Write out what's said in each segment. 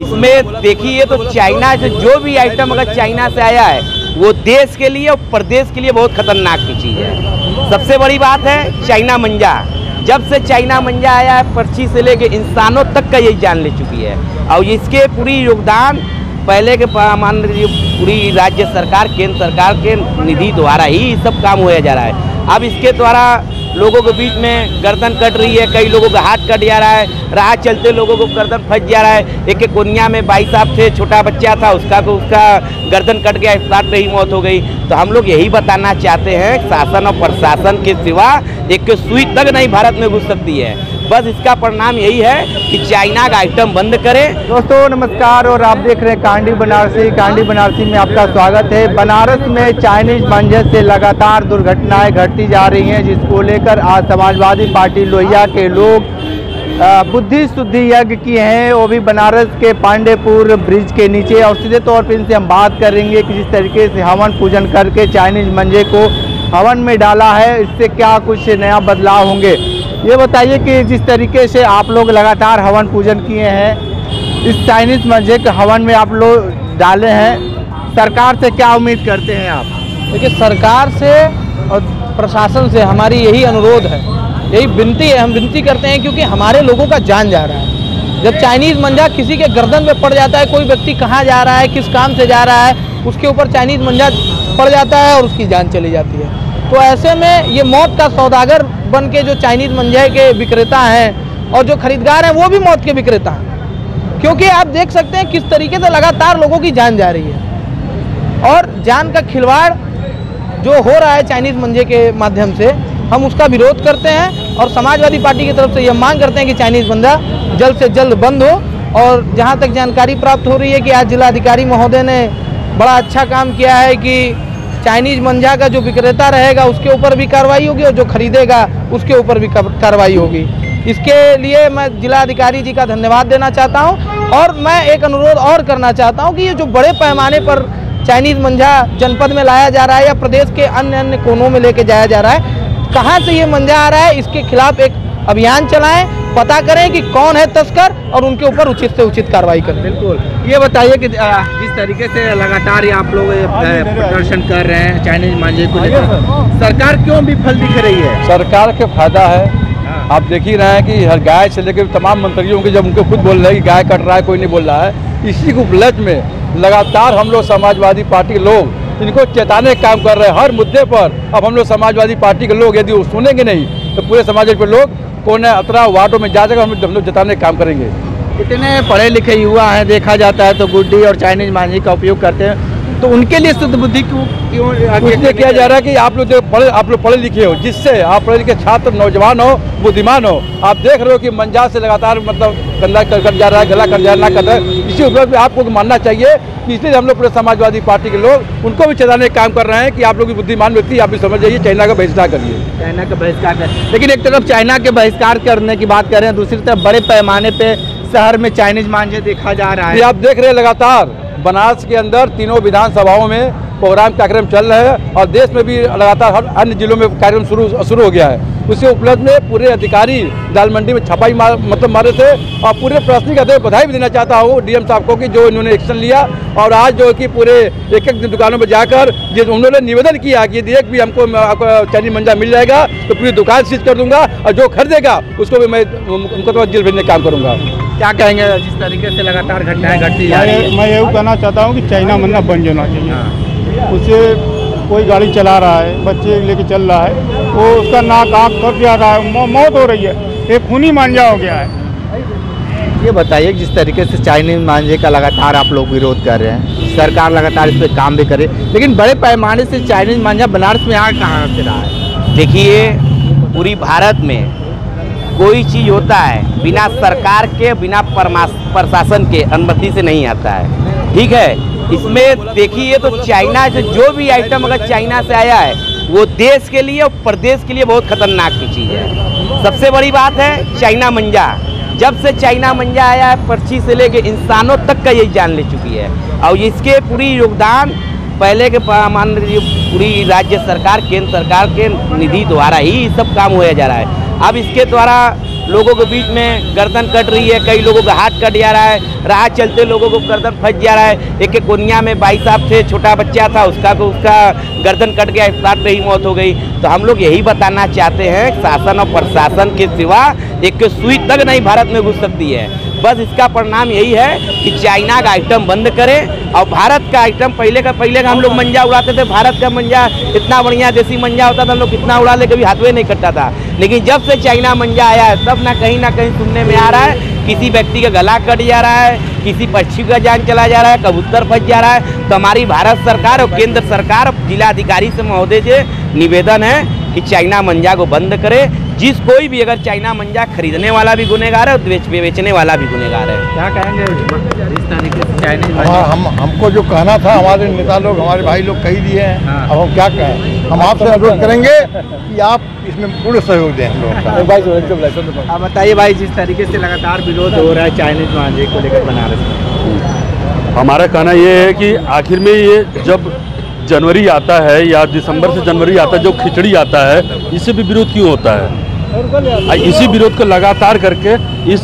इसमें देखिए तो चाइना से जो भी आइटम अगर चाइना से आया है वो देश के लिए और प्रदेश के लिए बहुत खतरनाक की चीज़ है। सबसे बड़ी बात है चाइना मंजा। जब से चाइना मंजा आया है पक्षी से लेके इंसानों तक का यही जान ले चुकी है और इसके पूरी योगदान पहले के मान पूरी राज्य सरकार केंद्र सरकार के निधि द्वारा ही सब काम होया जा रहा है। अब इसके द्वारा लोगों के बीच में गर्दन कट रही है, कई लोगों का हाथ कट जा रहा है, राह चलते लोगों को गर्दन फंस जा रहा है। एक कोनिया में भाई साहब थे, छोटा बच्चा था, उसका गर्दन कट गया, स्पॉट पे ही मौत हो गई। तो हम लोग यही बताना चाहते हैं शासन और प्रशासन के सिवा एक सुई तक नहीं भारत में घुस सकती है। बस इसका परिणाम यही है कि चाइना का आइटम बंद करें। दोस्तों नमस्कार और आप देख रहे हैं कांडी बनारसी। कांडी बनारसी में आपका स्वागत है। बनारस में चाइनीज मंजर से लगातार दुर्घटनाएं घटती जा रही हैं, जिसको लेकर आज समाजवादी पार्टी लोहिया के लोग बुद्धि शुद्धि यज्ञ किए हैं, वो भी बनारस के पांडेपुर ब्रिज के नीचे। और सीधे तौर पर इनसे हम बात करेंगे कि जिस तरीके से हवन पूजन करके चाइनीज मंजे को हवन में डाला है, इससे क्या कुछ नया बदलाव होंगे। ये बताइए कि जिस तरीके से आप लोग लगातार हवन पूजन किए हैं, इस चाइनीज मंजे के हवन में आप लोग डाले हैं, सरकार से क्या उम्मीद करते हैं आप? देखिए, सरकार से और प्रशासन से हमारी यही अनुरोध है, यही विनती है। हम विनती करते हैं क्योंकि हमारे लोगों का जान जा रहा है। जब चाइनीज़ मंजा किसी के गर्दन पे पड़ जाता है, कोई व्यक्ति कहाँ जा रहा है, किस काम से जा रहा है, उसके ऊपर चाइनीज़ मंजा पड़ जाता है और उसकी जान चली जाती है। तो ऐसे में ये मौत का सौदागर बन के जो चाइनीज़ मंजे के विक्रेता हैं और जो खरीदगार हैं वो भी मौत के विक्रेता हैं, क्योंकि आप देख सकते हैं किस तरीके से लगातार लोगों की जान जा रही है। और जान का खिलवाड़ जो हो रहा है चाइनीज़ मंजे के माध्यम से, हम उसका विरोध करते हैं और समाजवादी पार्टी की तरफ से यह मांग करते हैं कि चाइनीज़ मंजा जल्द से जल्द बंद हो। और जहाँ तक जानकारी प्राप्त हो रही है कि आज जिलाधिकारी महोदय ने बड़ा अच्छा काम किया है कि चाइनीज़ मंजा का जो विक्रेता रहेगा उसके ऊपर भी कार्रवाई होगी और जो खरीदेगा उसके ऊपर भी कार्रवाई होगी। इसके लिए मैं जिलाधिकारी जी का धन्यवाद देना चाहता हूं और मैं एक अनुरोध और करना चाहता हूं कि ये जो बड़े पैमाने पर चाइनीज़ मंजा जनपद में लाया जा रहा है या प्रदेश के अन्य अन्य कोनों में लेके जाया जा रहा है, कहाँ से ये मंजा आ रहा है, इसके खिलाफ एक अभियान चलाएं, पता करें कि कौन है तस्कर और उनके ऊपर उचित से उचित कार्रवाई करें। बिल्कुल। ये बताइए कि जिस तरीके से लगातार ये आप लोग प्रदर्शन कर रहे हैं चाइनीज मंजे को लेकर, सरकार क्यों विफल दिख रही है? सरकार के फायदा है। आप देख ही रहे हैं कि हर गाय से लेकर तमाम मंत्रियों के जब उनको खुद बोल रहे हैं कि गाय कट रहा है, कोई नहीं बोल रहा है। इसी को उपलक्ष्य में लगातार हम लोग समाजवादी पार्टी के लोग इनको चेताने का काम कर रहे हैं हर मुद्दे पर। अब हम लोग समाजवादी पार्टी के लोग यदि वो सुनेंगे नहीं तो पूरे समाज के लोग कौन है 18 वार्डों में जाकर हम लोग जताने का काम करेंगे। इतने पढ़े लिखे युवा हैं, देखा जाता है तो गुड्डी और चाइनीज मंजे का उपयोग करते हैं, तो उनके लिए शुद्ध बुद्धि क्यों इसलिए किया जा रहा है कि आप लोग पढ़े लिखे हो, जिससे आप पढ़े लिखे छात्र नौजवान हो, बुद्धिमान हो। आप देख रहे हो कि मंजा से लगातार मतलब गला कट जा रहा है, गला कट जा रहा है। इसी उपलक्ष्य में आपको मानना चाहिए कि इसलिए हम लोग पूरे समाजवादी पार्टी के लोग उनको भी चेताने का काम कर रहे हैं कि आप लोग बुद्धिमान व्यक्ति आप भी समझ जाइए, चाइना का बहिष्कार करिए। चाइना का बहिष्कार करें। लेकिन एक तरफ चाइना के बहिष्कार करने की बात करें, दूसरी तरफ बड़े पैमाने पे शहर में चाइनीज मंजे देखा जा रहा है। आप देख रहे हैं लगातार बनारस के अंदर तीनों विधानसभाओं में प्रोग्राम कार्यक्रम चल रहे हैं और देश में भी लगातार हर अन्य जिलों में कार्यक्रम शुरू हो गया है। उसके उपलक्ष्य में पूरे अधिकारी दाल मंडी में छापाई मारे थे और पूरे प्रशासनिक अधिकारी बधाई भी देना चाहता हूँ डीएम साहब को कि जो इन्होंने एक्शन लिया और आज जो कि पूरे एक दुकानों में जाकर उन्होंने निवेदन किया कि यदि एक भी हमको चाइनीज मंजा मिल जाएगा तो पूरी दुकान सीज कर दूंगा और जो खरीदेगा उसको भी मैं उनको तो जेल भेजने का काम करूँगा। क्या कहेंगे जिस तरीके से लगातार घटनाएं घटती जा रही है? मैं यही कहना चाहता हूँ कि चाइना मंजा बन जाना चाहिए। उससे कोई गाड़ी चला रहा है, बच्चे लेके चल रहा है, वो उसका नाक आँख कट जा रहा है, मौत हो रही है, ये खूनी मंजा हो गया है। ये बताइए जिस तरीके से चाइनीज मंजे का लगातार आप लोग विरोध कर रहे हैं, सरकार लगातार इस पर काम भी करे, लेकिन बड़े पैमाने से चाइनीज मंजा बनारस में यहाँ कहाँ से रहा है? देखिए, पूरी भारत में कोई चीज़ होता है बिना सरकार के बिना प्रशासन के अनुमति से नहीं आता है, ठीक है। इसमें देखिए तो चाइना से जो भी आइटम अगर चाइना से आया है वो देश के लिए और प्रदेश के लिए बहुत खतरनाक की चीज़ है। सबसे बड़ी बात है चाइना मंजा। जब से चाइना मंजा आया है पक्षी से लेके इंसानों तक का यही जान ले चुकी है और इसके पूरी योगदान पहले के मान पूरी राज्य सरकार केंद्र सरकार के निधि द्वारा ही सब काम होया जा रहा है। अब इसके द्वारा लोगों के बीच में गर्दन कट रही है, कई लोगों का हाथ कट जा रहा है, राह चलते लोगों को गर्दन फंस जा रहा है। एक कोनिया में भाई साहब थे, छोटा बच्चा था, उसका गर्दन कट गया, साथ में ही मौत हो गई। तो हम लोग यही बताना चाहते हैं, शासन और प्रशासन के सिवा एक सुई तक नहीं भारत में घुस सकती है। बस इसका परिणाम यही है कि चाइना का आइटम बंद करें और भारत का आइटम पहले का हम लोग मंजा उड़ाते थे। भारत का मंजा इतना बढ़िया देसी मंजा होता था, हम लोग कितना उड़ा ले, कभी हाथवे नहीं कटता था। लेकिन जब से चाइना मंजा आया है तब ना कहीं सुनने में आ रहा है किसी व्यक्ति का गला कट जा रहा है, किसी पक्षी का जान चला जा रहा है, कबूतर फंस जा रहा है। तो हमारी भारत सरकार और केंद्र सरकार जिलाधिकारी से महोदय से निवेदन है कि चाइना मंजा को बंद करे। जिस कोई भी अगर चाइना मंजा खरीदने वाला भी गुनहगार है और बेचने वाला भी गुनहगार है। क्या कहेंगे इस तरीके से चाइनीज हमको जो कहना था हमारे नेता लोग, हमारे भाई लोग कह दिए हैं। अब हम क्या कहें, हम आपसे अनुरोध करेंगे कि आप इसमें पूर्ण सहयोग दें हम लोग का। आप बताइए भाई, जिस तरीके से लगातार विरोध हो रहा है चाइनीज मांझे को लेकर बनारस में, हमारा कहना ये है कि आखिर में ये जब जनवरी आता है या दिसंबर से जनवरी आता है, जो खिचड़ी आता है, इससे भी विरोध क्यों होता है? इसी विरोध को लगातार करके इस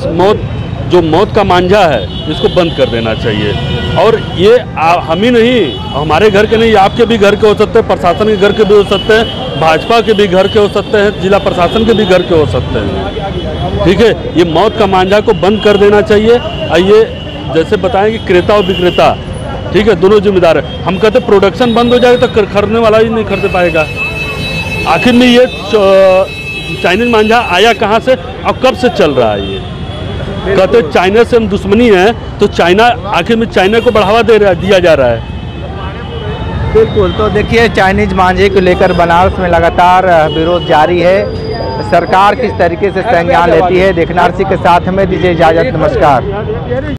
जो मौत का मांझा है इसको बंद कर देना चाहिए। और ये हम ही नहीं, हमारे घर के नहीं, आपके भी घर के हो सकते हैं, प्रशासन के घर के भी हो सकते हैं, भाजपा के भी घर के हो सकते हैं, जिला प्रशासन के भी घर के हो सकते हैं। ठीक है, ये मौत का मांझा को बंद कर देना चाहिए। ये जैसे बताएं कि क्रेता और विक्रेता, ठीक है, दोनों जिम्मेदार है। हम कहते प्रोडक्शन बंद हो जाएगा तो खरीदने वाला ही नहीं खरीद पाएगा। आखिर में ये चाइनीज मांझा आया कहाँ से और कब से चल रहा है? ये कहते चाइना से हम दुश्मनी है, तो चाइना आखिर में चाइना को बढ़ावा दिया जा रहा है। बिल्कुल। तो देखिए, चाइनीज मांझे को लेकर बनारस में लगातार विरोध जारी है। सरकार किस तरीके से संज्ञान लेती है, देखना। के साथ में दीजिए इजाजत, नमस्कार।